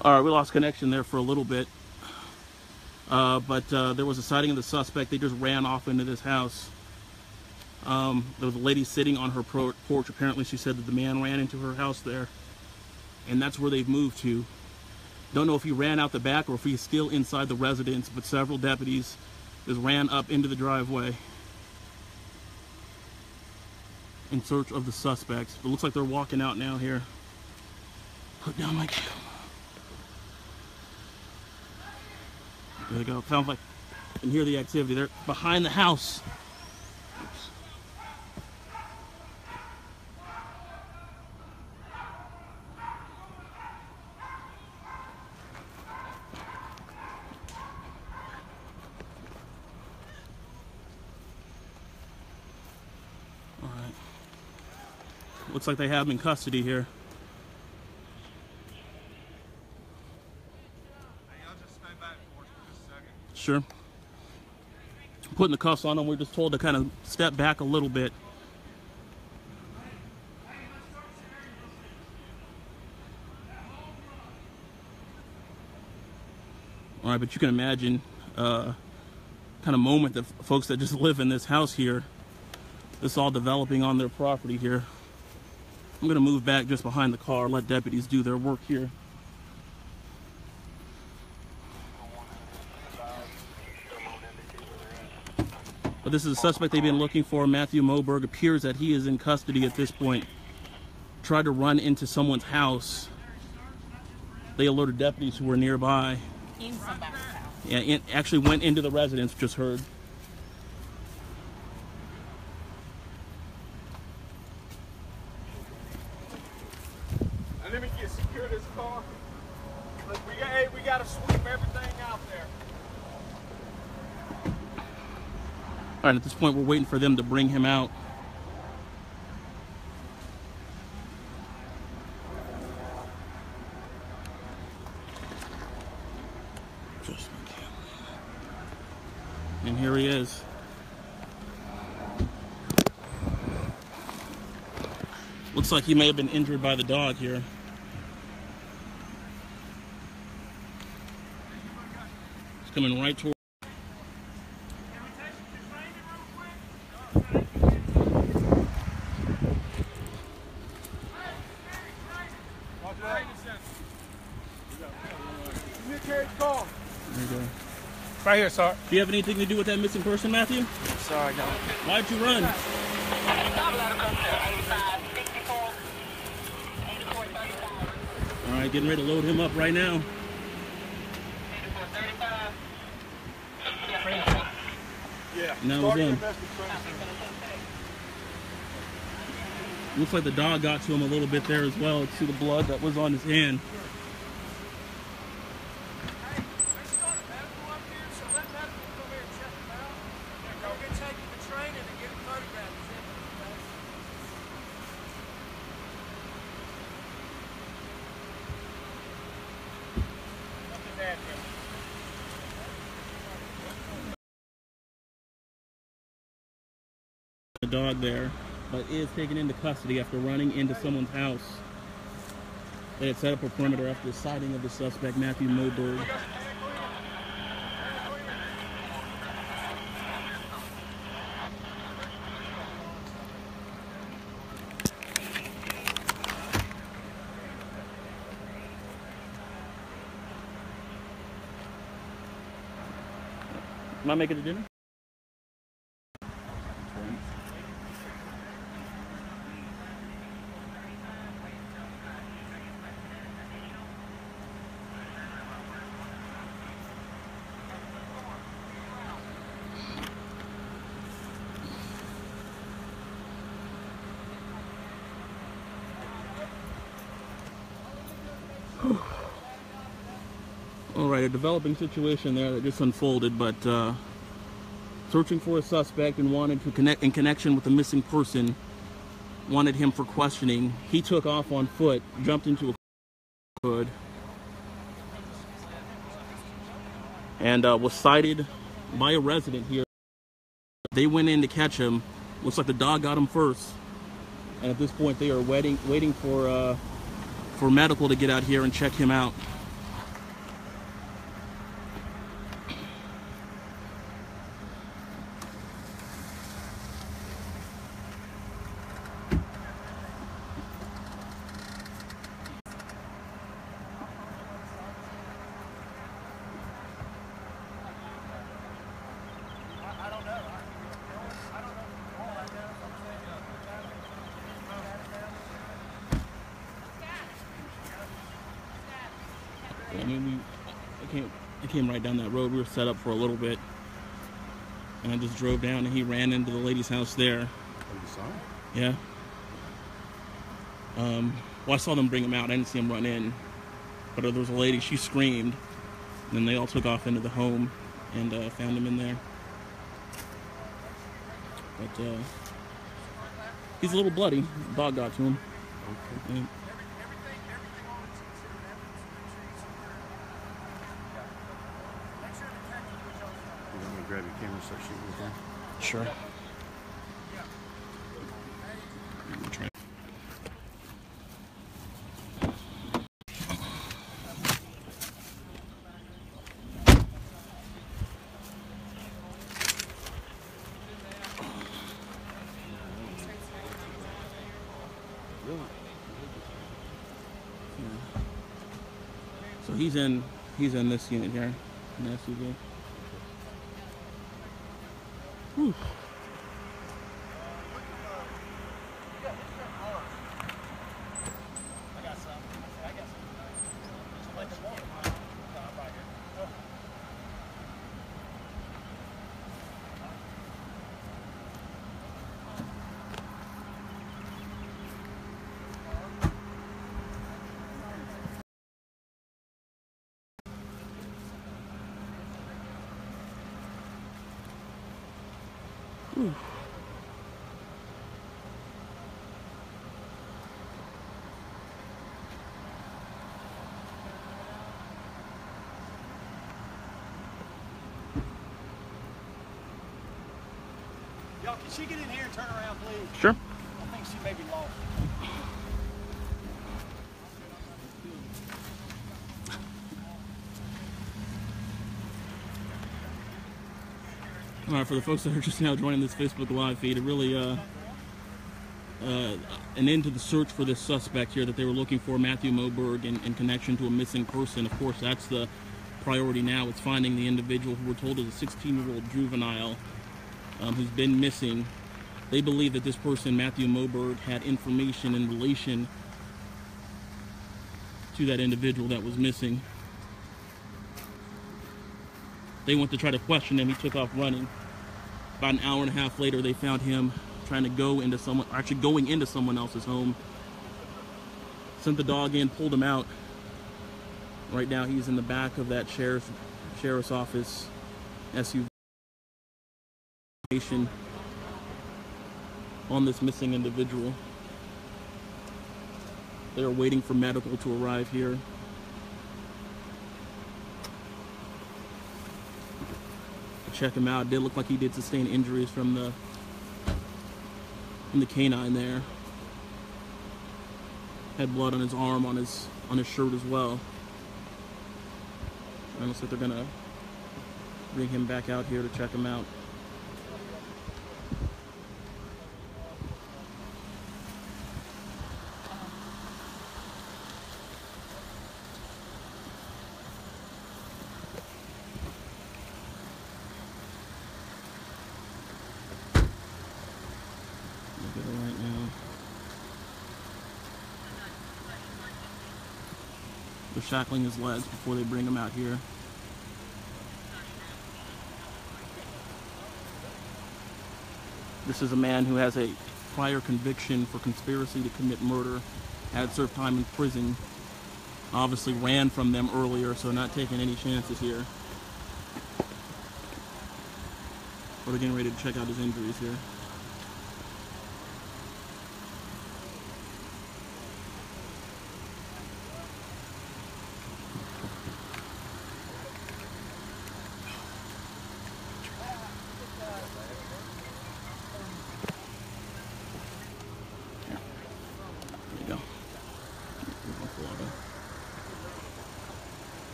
All right, we lost connection there for a little bit. But there was a sighting of the suspect. They just ran off into this house. There was a lady sitting on her porch. Apparently she said that the man ran into her house there. And that's where they've moved to. Don't know if he ran out the back or if he's still inside the residence, but several deputies just ran up into the driveway in search of the suspects. It looks like they're walking out now here. Put down my camera. There they go. Sounds like I can hear the activity. They're behind the house. Oops. All right. Looks like they have him in custody here. Sure. Putting the cuffs on them, we're just told to kind of step back a little bit. All right, but you can imagine kind of moment that folks that just live in this house here, this all developing on their property here. I'm going to move back just behind the car, let deputies do their work here. But this is a suspect they've been looking for. Matthew Moberg. Appears that he is in custody at this point. Tried to run into someone's house. They alerted deputies who were nearby. In somebody's house. Yeah, it actually went into the residence, just heard. Let me get secure this car. Look, we got to sweep everything out there. All right, at this point, we're waiting for them to bring him out. And here he is. Looks like he may have been injured by the dog here. He's coming right toward. There you go. Right here, sir. Do you have anything to do with that missing person, Matthew? Sorry, no. Why'd you run? All right, getting ready to load him up right now. Yeah. And that was him. Looks like the dog got to him a little bit there as well. See the blood that was on his hand. The dog there, but is taken into custody after running into someone's house. They had set up a perimeter after the sighting of the suspect, Matthew Moberg. Am I making the dinner? All right, a developing situation there that just unfolded, but searching for a suspect and wanted to connect in connection with a missing person, wanted him for questioning. He took off on foot, jumped into a hood, and was sighted by a resident here. They went in to catch him. Looks like the dog got him first, and at this point they are waiting for medical to get out here and check him out. I mean, I came right down that road. We were set up for a little bit, and I just drove down, and he ran into the lady's house there. Oh, you saw him? Yeah. Well, I saw them bring him out. I didn't see him run in, but there was a lady. She screamed, and then they all took off into the home and found him in there. But he's a little bloody. The dog got to him. Okay. Yeah. You want me to grab your camera and start shooting with that? Sure. I'm trying. Really? So he's in this unit here, in the SUV. Whew. Whew. Y'all, can she get in here and turn around, please? Sure. I think she may be lost. All right, for the folks that are just now joining this Facebook Live feed, it really an end to the search for this suspect here that they were looking for, Matthew Moberg, in connection to a missing person. Of course, that's the priority now. It's finding the individual who we're told is a 16-year-old juvenile who's been missing. They believe that this person, Matthew Moberg, had information in relation to that individual that was missing. They went to try to question him. He took off running. About an hour and a half later, they found him trying to going into someone else's home. Sent the dog in, pulled him out. Right now, he's in the back of that sheriff's office SUV on this missing individual. They are waiting for medical to arrive here. Check him out. It did look like he did sustain injuries from the canine there. Had blood on his arm, on his shirt as well. And it looks like they're gonna bring him back out here to check him out. Right now, they're shackling his legs before they bring him out here. This is a man who has a prior conviction for conspiracy to commit murder, had served time in prison, obviously ran from them earlier, so not taking any chances here. But we're getting ready to check out his injuries here.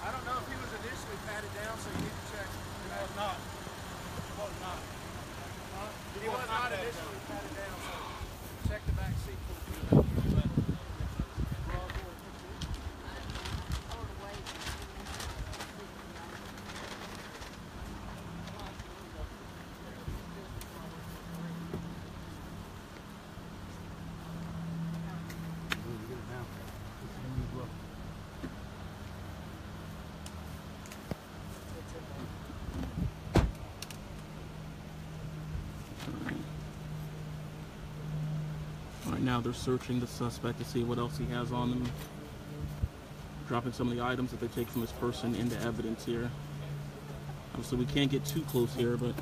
I don't know if he was initially patted down, so you need to check. He was not. He was not. He was not initially patted down, so check the back seat. now they're searching the suspect to see what else he has on them. Dropping some of the items that they take from this person into evidence here. Obviously, we can't get too close here, but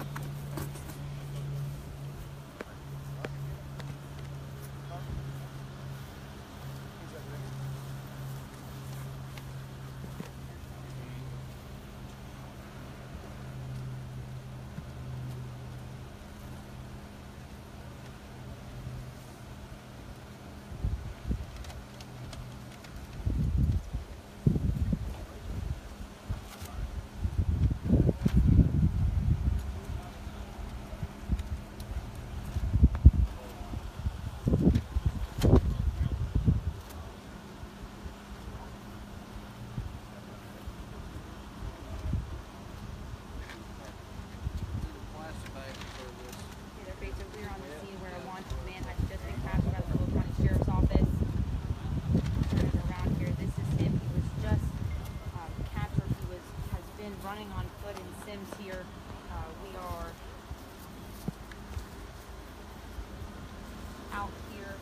running on foot in Semmes here. We are out here.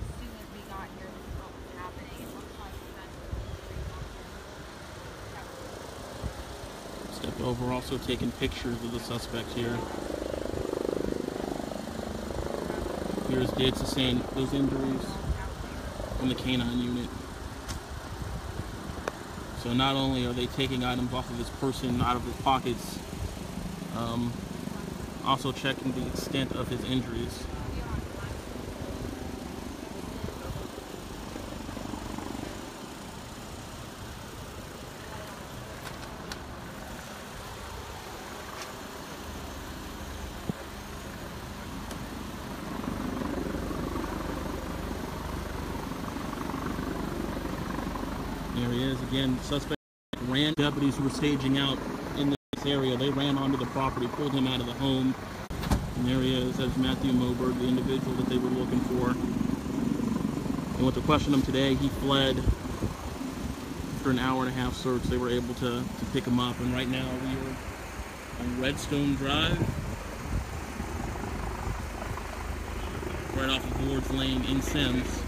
As soon as we got here, this is what was happening. It looks like the stepped over, also taking pictures of the suspect here. Here's did sustain those injuries from the canine unit. So not only are they taking items off of this person out of his pockets, also checking the extent of his injuries. There he is again. The suspect ran. Deputies who were staging out in this area, they ran onto the property, pulled him out of the home. And there he is. That's Matthew Moberg, the individual that they were looking for. They went to question him today. He fled. After an hour and a half search, they were able to pick him up. And right now we are on Redstone Drive, right off of Ward's Lane in Semmes.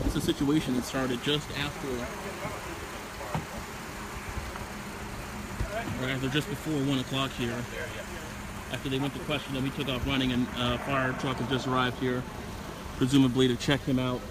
It's a situation that started just after, or after just before 1 o'clock here. After they went to question him, he took off running, and a fire truck had just arrived here, presumably to check him out.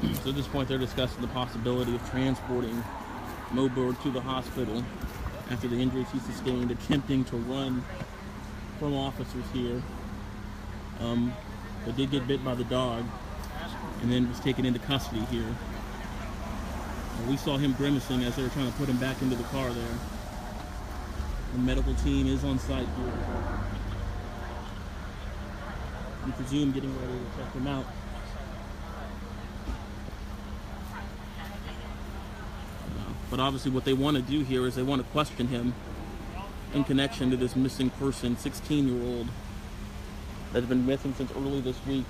So at this point, they're discussing the possibility of transporting Moberg to the hospital after the injuries he sustained, attempting to run from officers here. But did get bit by the dog and then was taken into custody here. And we saw him grimacing as they were trying to put him back into the car there. The medical team is on site here. We presume getting ready to check him out. But obviously what they want to do here is they want to question him in connection to this missing person, 16-year-old, that's been missing since early this week.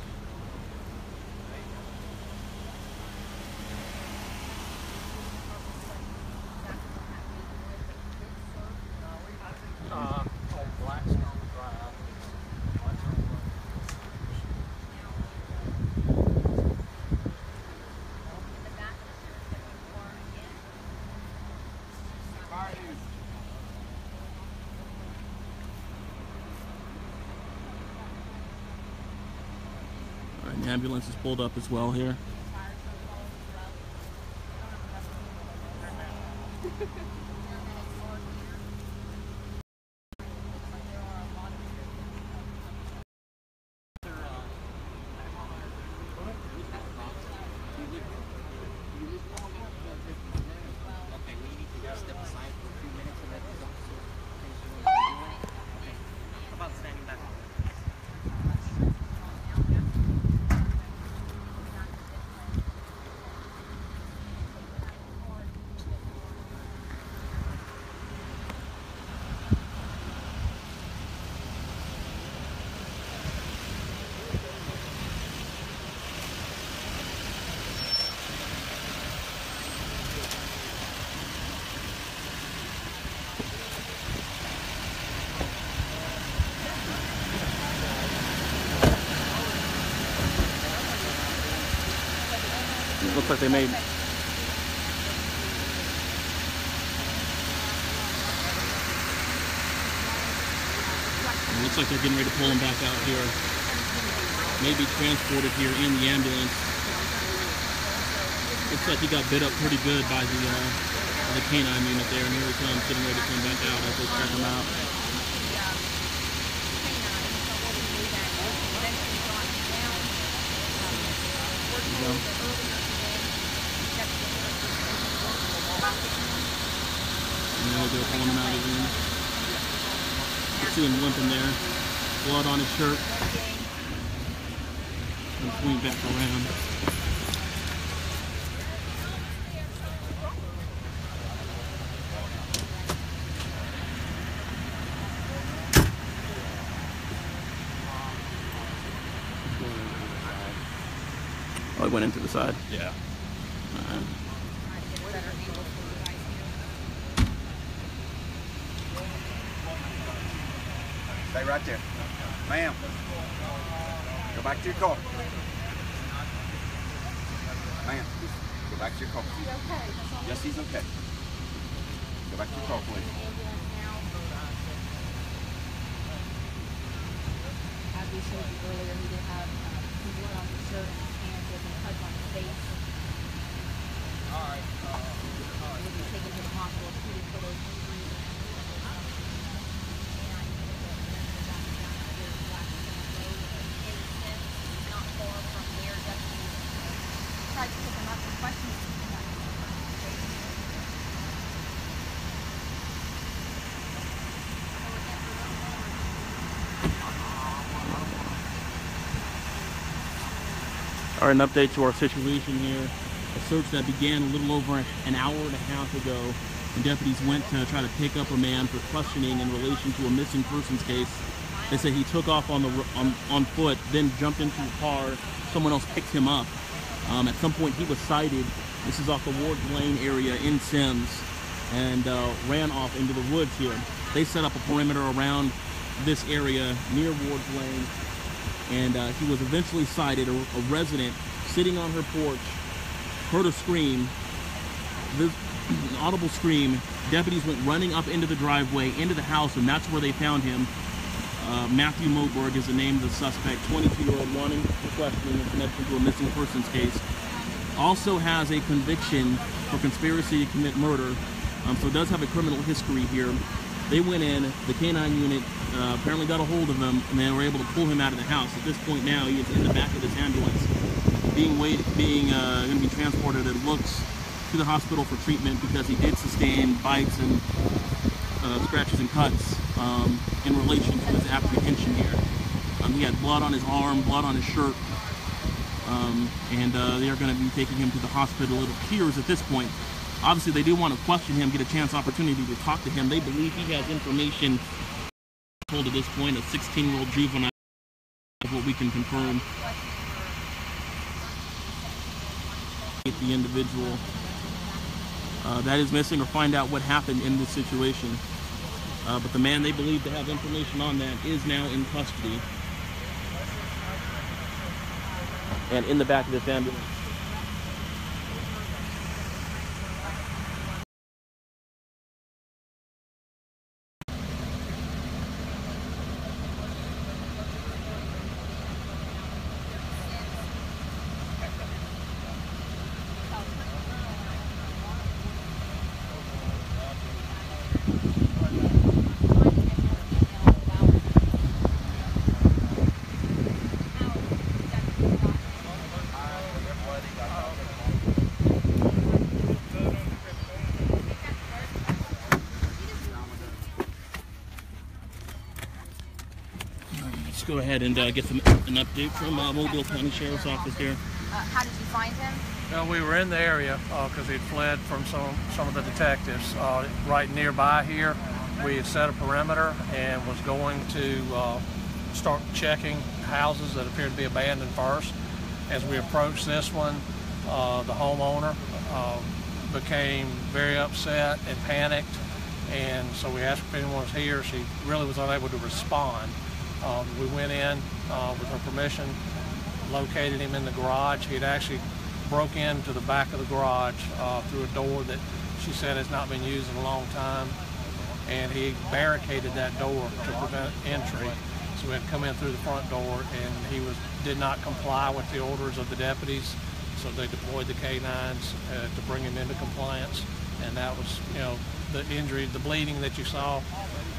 An ambulance is pulled up as well here. Looks like they made. It looks like they're getting ready to pull him back out here. Maybe transported here in the ambulance. Looks like he got bit up pretty good by the canine unit there, and here he comes, getting ready to come back out as they check him out. They're pulling him out again. You see him limping there. Blood on his shirt. And swing back around. Oh, he went into the side? Yeah. Stay right there. Ma'am. Go back to your car. Ma'am, go back to your car. He's okay. Yes, he's okay. Go back to your car, please. As we showed you earlier, he did have some blood on his shirt and his hands. There was a cut on his face. He will be taken to the hospital, treated for those injuries. Not far from where deputies tried to pick him up for questions. All right, an update to our situation here. A search that began a little over an hour and a half ago. And deputies went to try to pick up a man for questioning in relation to a missing persons case. They say he took off on foot, then jumped into a car. Someone else picked him up. At some point, he was sighted. This is off the Ward Lane area in Semmes, and ran off into the woods here. They set up a perimeter around this area near Ward Lane, and he was eventually sighted. A resident sitting on her porch heard a scream, an audible scream. Deputies went running up into the driveway, into the house, and that's where they found him. Matthew Moberg is the name of the suspect, 22-year-old, wanting for questioning in connection to a missing persons case. Also has a conviction for conspiracy to commit murder. So does have a criminal history here. They went in, the K-9 unit apparently got a hold of him, and they were able to pull him out of the house. At this point now, he is in the back of this ambulance, being going to be transported, it looks, to the hospital for treatment because he did sustain bites and scratches and cuts in relation to his apprehension here. He had blood on his arm, blood on his shirt, and they are going to be taking him to the hospital. It appears at this point, obviously they do want to question him, get a opportunity to talk to him. They believe he has information told at this point, a 16-year-old juvenile, is what we can confirm. The individual that is missing, or find out what happened in this situation. But the man they believe to have information on that is now in custody and in the back of this ambulance. Let's go ahead and get an update from Mobile County Sheriff's Office here. How did you find him? Well, we were in the area because he'd fled from some of the detectives. Right nearby here, we had set a perimeter and was going to start checking houses that appeared to be abandoned first. As we approached this one, the homeowner became very upset and panicked, and so we asked if anyone was here. She really was unable to respond. We went in with her permission, located him in the garage. He had actually broke into the back of the garage through a door that she said has not been used in a long time, and he barricaded that door to prevent entry. So we had to come in through the front door, and he did not comply with the orders of the deputies, so they deployed the K-9s to bring him into compliance. And that was, the injury, the bleeding that you saw,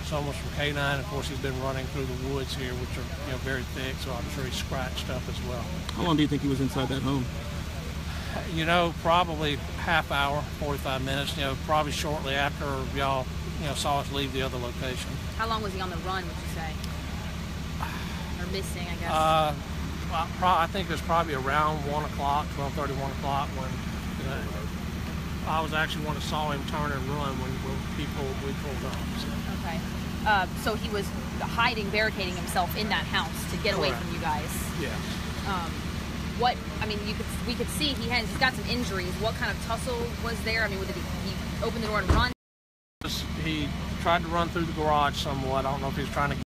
some was from K-9. Of course, he's been running through the woods here, which are very thick, so I'm sure he's scratched up as well. How long do you think he was inside that home? Probably half hour, 45 minutes, probably shortly after y'all, saw us leave the other location. How long was he on the run, would you say? Or missing, I guess? I think it was probably around 1 o'clock, 12:30, 1 o'clock when I was actually one that saw him turn and run when we pulled up. So. Okay. So he was hiding, barricading himself in that house to get away from you guys. Yeah. We could see he's got some injuries. What kind of tussle was there? Did he open the door and run? He tried to run through the garage somewhat. I don't know if he was trying to